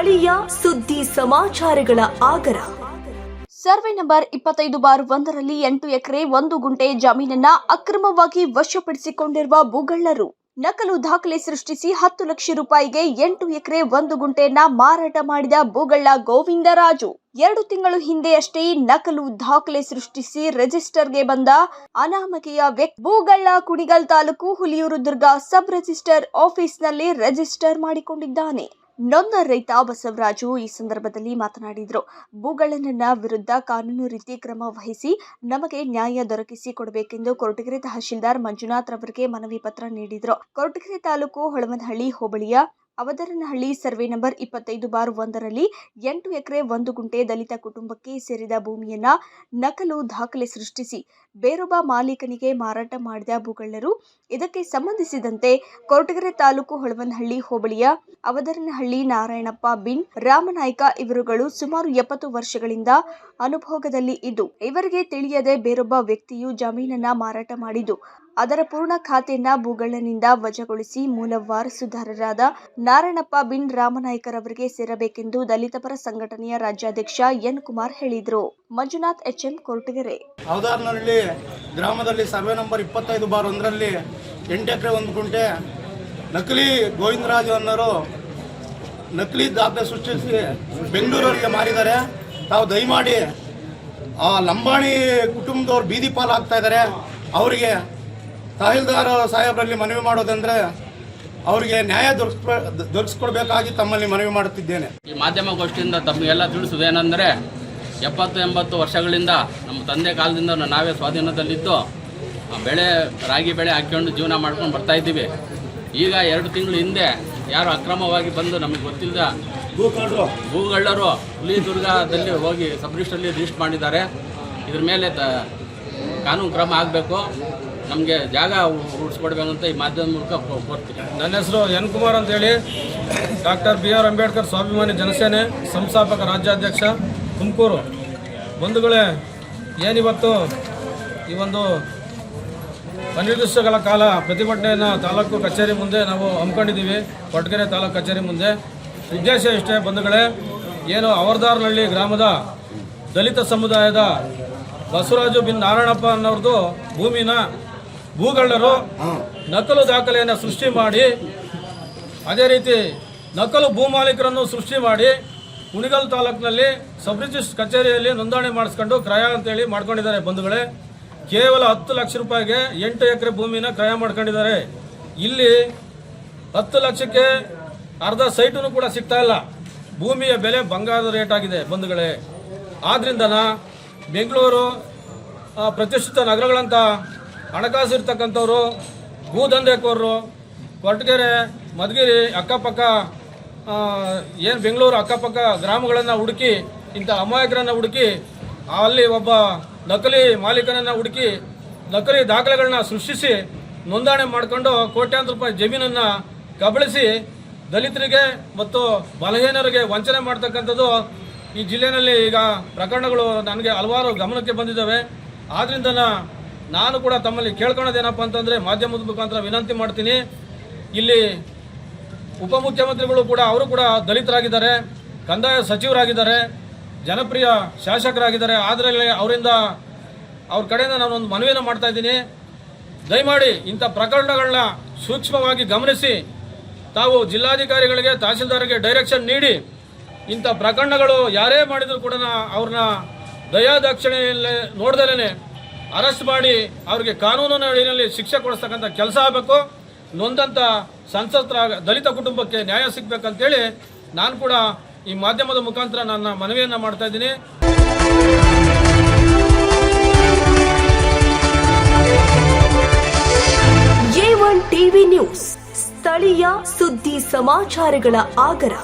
ಸ್ಥಳೀಯ ಸುದ್ದಿ ಸಮಾಚಾರಗಳ ಆಗರ. Survey number 25/1ರಲ್ಲಿ 8 ಎಕರೆ 1 ಗುಂಟೆ ಜಮೀನನ್ನ ಅಕ್ರಮವಾಗಿ ವಶಪಡಿಸಿಕೊಂಡಿರುವ ಭೂಗಳ್ಳರು ನಕಲು ದಾಖಲೆ ಸೃಷ್ಟಿಸಿ 10 ಲಕ್ಷ ರೂಪಾಯಿಗೆ 8 ಎಕರೆ 1 ಗುಂಟೆಯನ್ನ ಮಾರಾಟ ಮಾಡಿದ ಭೂಗಳ್ಳ ಗೋವಿಂದರಾಜು 2 ತಿಂಗಳು ಹಿಂದೆಯಷ್ಟೇ ನಕಲು ದಾಖಲೆ ಸೃಷ್ಟಿಸಿ ರಿಜಿಸ್ಟರ್ಗೆ ಬಂದ ಅನಾಮಧೇಯ ವ್ಯಕ್ತಿ ಭೂಗಳ್ಳ ಕುಣಿಗಲ್ ತಾಲೂಕು ಹುಲಿಯೂರು ದುರ್ಗ ಸಬ್ ರಿಜಿಸ್ಟರ್ ಆಫೀಸ್ನಲ್ಲಿ ರಿಜಿಸ್ಟರ್ ಮಾಡಿಕೊಂಡಿದ್ದಾನೆ. ನೊಂದ ರೈತ ಬಸವರಾಜು ಈ ಸಂದರ್ಭದಲ್ಲಿ ಮಾತನಾಡಿದರು. ಭೂಗಳ್ಳನ ವಿರುದ್ಧ ಕಾನೂನು ರೀತಿ ಕ್ರಮ ವಹಿಸಿ ನಮಗೆ ನ್ಯಾಯ ದೊರಕಿಸಿ ಕೊಡಬೇಕೆಂದು ಕೊರಟಗೆರೆ ತಹಶೀಲ್ದಾರ್ ಮಂಜುನಾಥ್ ರವರಿಗೆ ಮನವಿ ಪತ್ರ ನೀಡಿದರು. ಕೊರಟಗೆರೆ ತಾಲೂಕು ಹೊಳವನಹಳ್ಳಿ ಹೋಬಳಿಯ ಅವದರನಹಳ್ಳಿ ಸರ್ವೆ ನಂಬರ್ 25/1ರಲ್ಲಿ 8 ಎಕರೆ 1 ಗುಂಟೆ ದಲಿತ ಕುಟುಂಬಕ್ಕೆ ಸೇರಿದ ಭೂಮಿಯನ್ನ ನಕಲು ದಾಖಲೆ ಸೃಷ್ಟಿಸಿ ಬೇರೊಬ್ಬ ಮಾಲೀಕನಿಗೆ ಮಾರಾಟ ಮಾಡಿದ ಭೂಗಳ್ಳರು ಇದಕ್ಕೆ ಸಂಬಂಧಿಸಿದಂತೆ ಕೊರಟಗೆರೆ ತಾಲೂಕು ಹೊಳವನಹಳ್ಳಿ ಹೋಬಳಿಯ ಅವದರನಹಳ್ಳಿ ನಾರಾಯಣಪ್ಪ ಬಿನ್ ರಾಮನಾಯ್ಕ ಇವರುಗಳು ಸುಮಾರು 70 ವರ್ಷಗಳಿಂದ ಅನುಭೋಗದಲ್ಲಿ ಇದ್ದು ಇವರಿಗೆ ತಿಳಿಯದೆ ಬೇರೊಬ್ಬ ವ್ಯಕ್ತಿಯು ಜಮೀನನ್ನ ಮಾರಾಟ ಮಾಡಿದ್ದು ಅದರ ಪೂರ್ಣ ಖಾತೆಯನ್ನ ಭೂಗಳ್ಳನಿಂದ ವಜಾಗೊಳಿಸಿ ಮೂಲ ವಾರಸುದಾರರಾದ ನಾರಾಯಣಪ್ಪ ಬಿನ್ ರಾಮನಾಯ್ಕರವರಿಗೆ ಸೇರಬೇಕೆಂದು ದಲಿತ ಪರ ಸಂಘಟನೆಯ ರಾಜ್ಯಾಧ್ಯಕ್ಷ ಎನ್ ಕುಮಾರ್ ಹೇಳಿದರು. ಮಂಜುನಾಥ್ HM ಕೊರಟಗೆರೆ. ಅವದಾರನಹಳ್ಳಿ ಗ್ರಾಮದಲ್ಲಿ ಸರ್ವೆ ನಂಬರ್ 25/1ರಲ್ಲಿ 8 ಎಕರೆ 1 ಗುಂಟೆ ನಕಲಿ ಗೋವಿಂದರಾಜು ಅನ್ನೋರು ನಕಲಿ ದಾಖಲೆ ಸೃಷ್ಟಿಸಿ ಬೆಂಗಳೂರಿಗೆ ಮಾರಿದ್ದಾರೆ. ತಾವು ದಯಮಾಡಿ ಆ ಲಂಬಾಣಿ ಕುಟುಂಬದವ್ರು ಬೀದಿ ಪಾಲು ಆಗ್ತಾ ಇದ್ದಾರೆ. ಅವರಿಗೆ ತಹಶೀಲ್ದಾರ್ ಸಾಹೇಬರಲ್ಲಿ ಮನವಿ ಮಾಡೋದಂದ್ರೆ ಅವರಿಗೆ ನ್ಯಾಯ ದೊರಕಿಸ್ಕೊಡ್ಬೇಕಾಗಿ ತಮ್ಮಲ್ಲಿ ಮನವಿ ಮಾಡುತ್ತಿದ್ದೇನೆ. ಈ ಮಾಧ್ಯಮ ಗೋಷ್ಠಿಯಿಂದ ತಮಗೆಲ್ಲ ತಿಳಿಸುವುದೇನೆಂದರೆ 70-80 ವರ್ಷಗಳಿಂದ ನಮ್ಮ ತಂದೆ ಕಾಲದಿಂದ ನಾವೇ ಸ್ವಾಧೀನದಲ್ಲಿದ್ದು ರಾಗಿ ಬೆಳೆ ಹಾಕ್ಕೊಂಡು ಜೀವನ ಮಾಡ್ಕೊಂಡು ಬರ್ತಾ ಇದ್ದೀವಿ. ಈಗ 2 ತಿಂಗಳ ಹಿಂದೆ ಯಾರು ಅಕ್ರಮವಾಗಿ ಬಂದು ನಮಗೆ ಗೊತ್ತಿಲ್ಲದ ಭೂಗಳ್ಳರು ಹುಲಿದುರ್ಗದಲ್ಲಿ ಹೋಗಿ ಸಬ್ ರಿಜಿಸ್ಟ್ರಲ್ಲಿ ರಿಜಿಸ್ಟರ್ ಮಾಡಿದ್ದಾರೆ. ಇದ್ರ ಮೇಲೆ ಕಾನೂನು ಕ್ರಮ ಆಗಬೇಕು, ನಮಗೆ ಜಾಗ ರೂಢಿಸ್ಕೊಡ್ಬೇಕಂತ ಈ ಮಾಧ್ಯಮದ ಮೂಲಕ ಕೋರ್ತೀನಿ. ನನ್ನ ಹೆಸರು ಎನ್ ಕುಮಾರ್ ಅಂತೇಳಿ, ಡಾಕ್ಟರ್ BR ಅಂಬೇಡ್ಕರ್ ಸ್ವಾಭಿಮಾನಿ ಜನಸೇನೆ ಸಂಸ್ಥಾಪಕ ರಾಜ್ಯಾಧ್ಯಕ್ಷ ತುಮಕೂರು. ಬಂಧುಗಳೇ, ಏನಿವತ್ತು ಈ ಒಂದು ಅನಿರ್ದಿಷ್ಟಗಳ ಕಾಲ ಪ್ರತಿಭಟನೆಯನ್ನು ತಾಲೂಕು ಕಚೇರಿ ಮುಂದೆ ನಾವು ಹಮ್ಮಿಕೊಂಡಿದ್ದೀವಿ. ಕೊರಟಗೆರೆ ತಾಲೂಕು ಕಚೇರಿ ಮುಂದೆ ಉದ್ದೇಶ ಇಷ್ಟೇ ಬಂಧುಗಳೇ, ಏನು ಅವದಾರನಹಳ್ಳಿ ಗ್ರಾಮದ ದಲಿತ ಸಮುದಾಯದ ಬಸವರಾಜು ಬಿನ್ ನಾರಾಯಣಪ್ಪ ಅನ್ನೋರ್ದು ಭೂಮಿನ ಭೂಗಳ್ಳರು ನಕಲು ದಾಖಲೆಯನ್ನು ಸೃಷ್ಟಿ ಮಾಡಿ, ಅದೇ ರೀತಿ ನಕಲು ಭೂ ಮಾಲೀಕರನ್ನು ಸೃಷ್ಟಿ ಮಾಡಿ ಕುಣಿಗಲ್ ತಾಲೂಕಿನಲ್ಲಿ ಸಬ್ ರಿಜಿಸ್ಟರ್ ಕಚೇರಿಯಲ್ಲಿ ನೋಂದಣಿ ಮಾಡಿಸ್ಕೊಂಡು ಕ್ರಯ ಅಂತೇಳಿ ಮಾಡ್ಕೊಂಡಿದ್ದಾರೆ. ಬಂಧುಗಳೇ, ಕೇವಲ 10 ಲಕ್ಷ ರೂಪಾಯಿಗೆ 8 ಎಕರೆ ಭೂಮಿನ ಕ್ರಯ ಮಾಡ್ಕೊಂಡಿದ್ದಾರೆ. ಇಲ್ಲಿ 10 ಲಕ್ಷಕ್ಕೆ ಅರ್ಧ ಸೈಟು ಕೂಡ ಸಿಗ್ತಾ ಇಲ್ಲ. ಭೂಮಿಯ ಬೆಲೆ ಬಂಗಾರದ ರೇಟ್ ಆಗಿದೆ ಬಂಧುಗಳೇ. ಆದ್ರಿಂದ ಬೆಂಗಳೂರು ಪ್ರತಿಷ್ಠಿತ ನಗರಗಳಂತ ಹಣಕಾಸು ಇರ್ತಕ್ಕಂಥವ್ರು ಭೂದಂಧೆಕೋರರು ಕೊರಟಗೆರೆ ಮಧುಗಿರಿ ಅಕ್ಕಪಕ್ಕ ಏನು ಬೆಂಗಳೂರು ಅಕ್ಕಪಕ್ಕ ಗ್ರಾಮಗಳನ್ನು ಹುಡುಕಿ ಇಂಥ ಅಮಾಯಕರನ್ನು ಹುಡುಕಿ ಅಲ್ಲಿ ಒಬ್ಬ ನಕಲಿ ಮಾಲೀಕನನ್ನು ಹುಡುಕಿ ನಕಲಿ ದಾಖಲೆಗಳನ್ನ ಸೃಷ್ಟಿಸಿ ನೋಂದಣಿ ಮಾಡಿಕೊಂಡು ಕೋಟ್ಯಾಂತರ ರೂಪಾಯಿ ಜಮೀನನ್ನು ಕಬಳಿಸಿ ದಲಿತರಿಗೆ ಮತ್ತು ಬಲಹೀನರಿಗೆ ವಂಚನೆ ಮಾಡ್ತಕ್ಕಂಥದ್ದು ಈ ಜಿಲ್ಲೆಯಲ್ಲಿ ಈಗ ಪ್ರಕರಣಗಳು ನನಗೆ ಹಲವಾರು ಗಮನಕ್ಕೆ ಬಂದಿದ್ದಾವೆ. ಆದ್ದರಿಂದ ನಾನು ಕೂಡ ತಮ್ಮಲ್ಲಿ ಕೇಳ್ಕೊಳ್ಳೋದೇನಪ್ಪ ಅಂತಂದರೆ ಮಾಧ್ಯಮದ ಮುಖಾಂತರ ವಿನಂತಿ ಮಾಡ್ತೀನಿ. ಇಲ್ಲಿ ಉಪಮುಖ್ಯಮಂತ್ರಿಗಳು ಕೂಡ ಅವರು ಕೂಡ ದಲಿತರಾಗಿದ್ದಾರೆ, ಕಂದಾಯ ಸಚಿವರಾಗಿದ್ದಾರೆ, ಜನಪ್ರಿಯ ಶಾಸಕರಾಗಿದ್ದಾರೆ. ಆದರೆ ಅವರಿಂದ ಅವ್ರ ಕಡೆಯಿಂದ ನಾನೊಂದು ಮನವಿಯನ್ನು ಮಾಡ್ತಾ ಇದ್ದೀನಿ. ದಯಮಾಡಿ ಇಂಥ ಪ್ರಕರಣಗಳನ್ನ ಸೂಕ್ಷ್ಮವಾಗಿ ಗಮನಿಸಿ ತಾವು ಜಿಲ್ಲಾಧಿಕಾರಿಗಳಿಗೆ ತಹಶೀಲ್ದಾರ್ಗೆ ಡೈರೆಕ್ಷನ್ ನೀಡಿ ಇಂಥ ಪ್ರಕರಣಗಳು ಯಾರೇ ಮಾಡಿದರೂ ಕೂಡ ಅವ್ರನ್ನ ದಯಾದಾಕ್ಷಿಣ್ಯದಲ್ಲಿ ನೋಡ್ದಲೇ ಅರೆಸ್ಟ್ ಮಾಡಿ ಅವ್ರಿಗೆ ಕಾನೂನಿನ ಅಡಿಯಲ್ಲಿ ಶಿಕ್ಷೆ ಕೊಡಿಸ್ತಕ್ಕಂಥ ಕೆಲಸ ಆಗಬೇಕು. ನೊಂದಂಥ ಸಂತ್ರಸ್ತರ ದಲಿತ ಕುಟುಂಬಕ್ಕೆ ನ್ಯಾಯ ಸಿಗಬೇಕಂತೇಳಿ ನಾನು ಕೂಡ ಈ ಮಾಧ್ಯಮದ ಮುಖಾಂತರ ನನ್ನ ಮನವಿಯನ್ನು ಮಾಡ್ತಾ ಇದ್ದೀನಿ. A1 TV ನ್ಯೂಸ್, ಸ್ಥಳೀಯ ಸುದ್ದಿ ಸಮಾಚಾರಗಳ ಆಗರ.